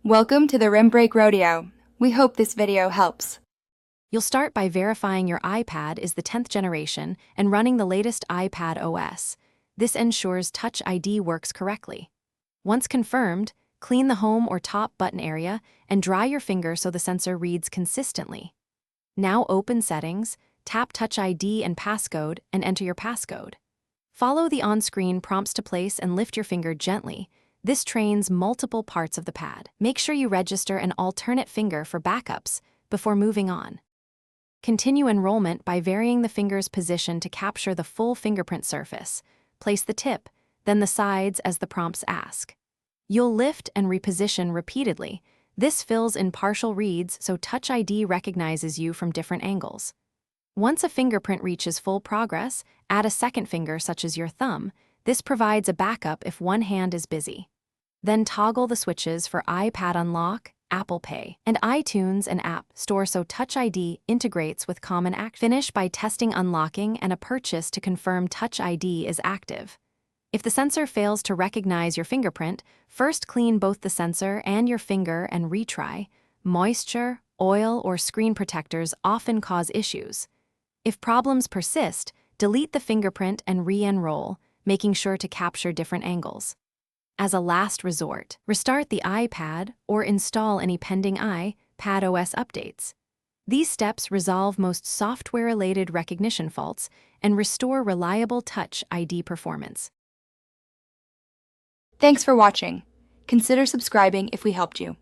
Welcome to the Rim Break Rodeo. We hope this video helps. You'll start by verifying your iPad is the 10th generation and running the latest iPad OS. This ensures Touch ID works correctly. Once confirmed, clean the home or top button area and dry your finger so the sensor reads consistently. Now open Settings, tap Touch ID and passcode and enter your passcode. Follow the on-screen prompts to place and lift your finger gently. This trains multiple parts of the pad. Make sure you register an alternate finger for backups before moving on. Continue enrollment by varying the finger's position to capture the full fingerprint surface. Place the tip, then the sides as the prompts ask. You'll lift and reposition repeatedly. This fills in partial reads so Touch ID recognizes you from different angles. Once a fingerprint reaches full progress, add a second finger such as your thumb. This provides a backup if one hand is busy. Then toggle the switches for iPad Unlock, Apple Pay, and iTunes and App Store so Touch ID integrates with common act. Finish by testing unlocking and a purchase to confirm Touch ID is active. If the sensor fails to recognize your fingerprint, first clean both the sensor and your finger and retry. Moisture, oil, or screen protectors often cause issues. If problems persist, delete the fingerprint and re-enroll, making sure to capture different angles. As a last resort, restart the iPad or install any pending iPad OS updates. These steps resolve most software-related recognition faults and restore reliable Touch ID performance. Thanks for watching. Consider subscribing if we helped you.